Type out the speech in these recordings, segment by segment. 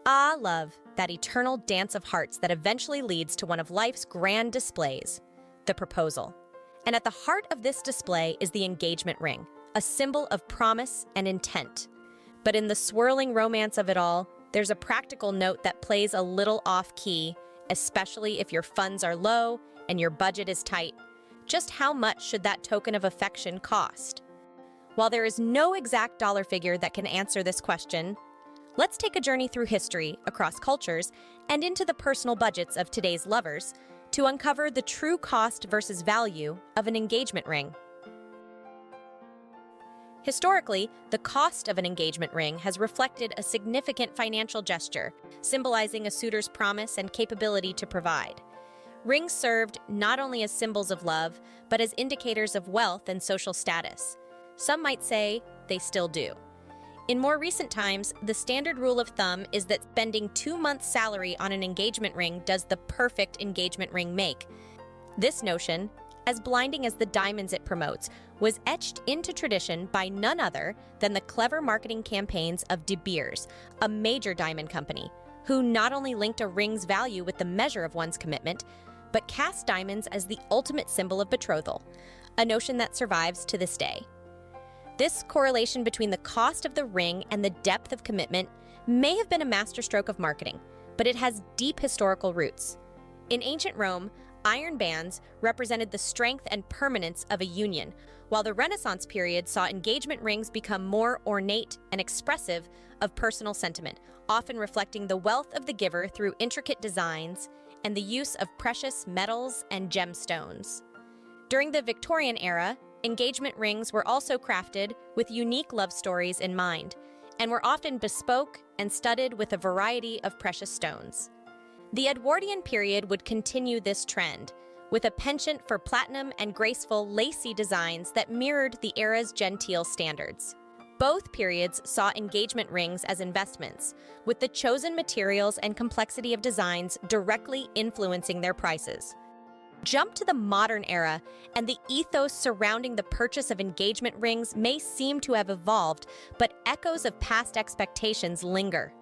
Ah, love, that eternal dance of hearts that eventually leads to one of life's grand displays, the proposal. And at the heart of this display is the engagement ring, a symbol of promise and intent. But in the swirling romance of it all, there's a practical note that plays a little off-key, especially if your funds are low and your budget is tight. Just how much should that token of affection cost? While there is no exact dollar figure that can answer this question, let's take a journey through history, across cultures, and into the personal budgets of today's lovers to uncover the true cost versus value of an engagement ring. Historically, the cost of an engagement ring has reflected a significant financial gesture, symbolizing a suitor's promise and capability to provide. Rings served not only as symbols of love, but as indicators of wealth and social status. Some might say they still do. In more recent times, the standard rule of thumb is that spending 2 months' salary on an engagement ring does the perfect engagement ring make. This notion, as blinding as the diamonds it promotes, was etched into tradition by none other than the clever marketing campaigns of De Beers, a major diamond company, who not only linked a ring's value with the measure of one's commitment, but cast diamonds as the ultimate symbol of betrothal, a notion that survives to this day. This correlation between the cost of the ring and the depth of commitment may have been a masterstroke of marketing, but it has deep historical roots. In ancient Rome, iron bands represented the strength and permanence of a union, while the Renaissance period saw engagement rings become more ornate and expressive of personal sentiment, often reflecting the wealth of the giver through intricate designs and the use of precious metals and gemstones. During the Victorian era, engagement rings were also crafted with unique love stories in mind, and were often bespoke and studded with a variety of precious stones. The Edwardian period would continue this trend, with a penchant for platinum and graceful, lacy designs that mirrored the era's genteel standards. Both periods saw engagement rings as investments, with the chosen materials and complexity of designs directly influencing their prices. Jump to the modern era, and the ethos surrounding the purchase of engagement rings may seem to have evolved, but echoes of past expectations linger.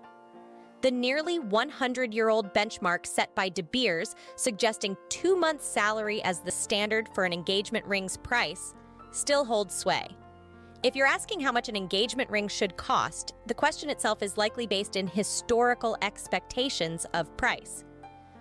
The nearly 100-year-old benchmark set by De Beers, suggesting 2 months' salary as the standard for an engagement ring's price, still holds sway. If you're asking how much an engagement ring should cost, the question itself is likely based in historical expectations of price.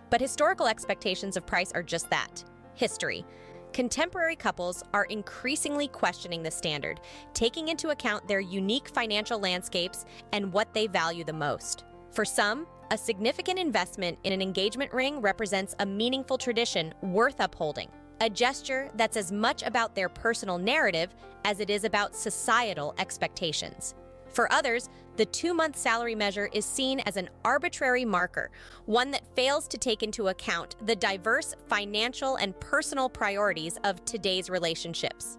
But historical expectations of price are just that, history. Contemporary couples are increasingly questioning the standard, taking into account their unique financial landscapes and what they value the most. For some, a significant investment in an engagement ring represents a meaningful tradition worth upholding, a gesture that's as much about their personal narrative as it is about societal expectations. For others, the 2-month salary measure is seen as an arbitrary marker, one that fails to take into account the diverse financial and personal priorities of today's relationships.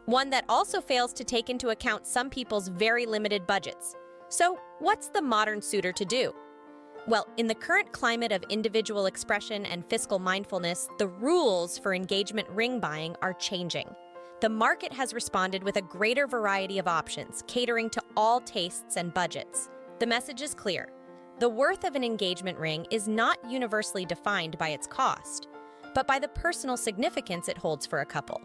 One that also fails to take into account some people's very limited budgets. So, what's the modern suitor to do? Well, in the current climate of individual expression and fiscal mindfulness, the rules for engagement ring buying are changing. The market has responded with a greater variety of options, catering to all tastes and budgets. The message is clear. The worth of an engagement ring is not universally defined by its cost, but by the personal significance it holds for a couple.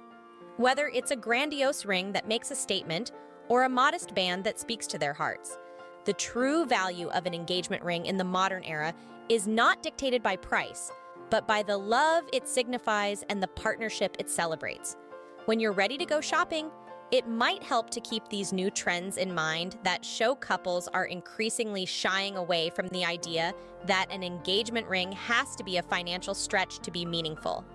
Whether it's a grandiose ring that makes a statement or a modest band that speaks to their hearts, the true value of an engagement ring in the modern era is not dictated by price, but by the love it signifies and the partnership it celebrates. When you're ready to go shopping, it might help to keep these new trends in mind that show couples are increasingly shying away from the idea that an engagement ring has to be a financial stretch to be meaningful.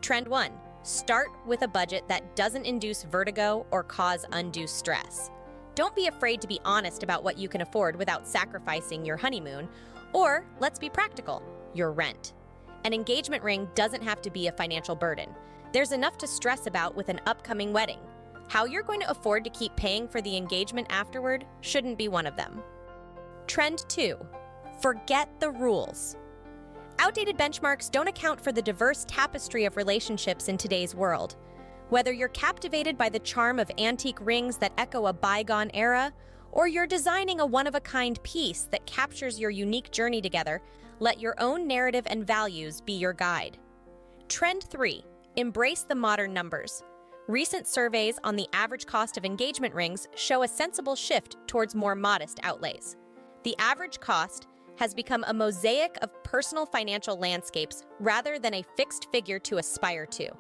Trend 1. Start with a budget that doesn't induce vertigo or cause undue stress. Don't be afraid to be honest about what you can afford without sacrificing your honeymoon, or, let's be practical, your rent. An engagement ring doesn't have to be a financial burden. There's enough to stress about with an upcoming wedding. How you're going to afford to keep paying for the engagement afterward shouldn't be one of them. Trend 2. Forget the rules. Outdated benchmarks don't account for the diverse tapestry of relationships in today's world. Whether you're captivated by the charm of antique rings that echo a bygone era, or you're designing a one-of-a-kind piece that captures your unique journey together, let your own narrative and values be your guide. Trend 3. Embrace the modern numbers. Recent surveys on the average cost of engagement rings show a sensible shift towards more modest outlays. The average cost has become a mosaic of personal financial landscapes rather than a fixed figure to aspire to.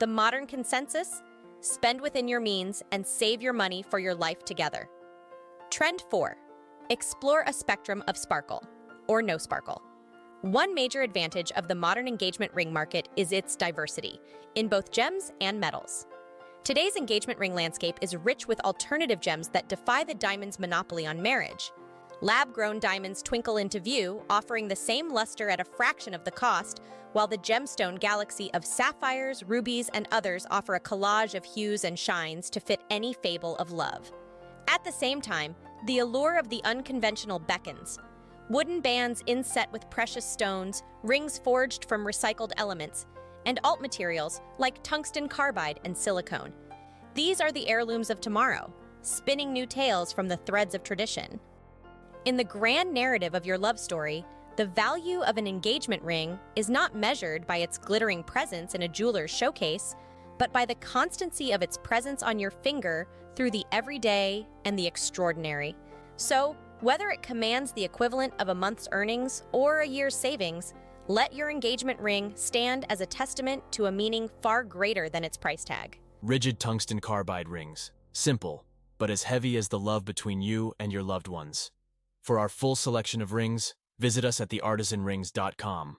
The modern consensus? Spend within your means and save your money for your life together. Trend 4. Explore a spectrum of sparkle, or no sparkle. One major advantage of the modern engagement ring market is its diversity, in both gems and metals. Today's engagement ring landscape is rich with alternative gems that defy the diamond's monopoly on marriage. Lab-grown diamonds twinkle into view, offering the same luster at a fraction of the cost, while the gemstone galaxy of sapphires, rubies, and others offer a collage of hues and shines to fit any fable of love. At the same time, the allure of the unconventional beckons. Wooden bands inset with precious stones, rings forged from recycled elements, and alt materials like tungsten carbide and silicone. These are the heirlooms of tomorrow, spinning new tales from the threads of tradition. In the grand narrative of your love story, the value of an engagement ring is not measured by its glittering presence in a jeweler's showcase, but by the constancy of its presence on your finger through the everyday and the extraordinary. So, whether it commands the equivalent of a month's earnings or a year's savings, let your engagement ring stand as a testament to a meaning far greater than its price tag. Rigid tungsten carbide rings. Simple, but as heavy as the love between you and your loved ones. For our full selection of rings, visit us at theartisanrings.com.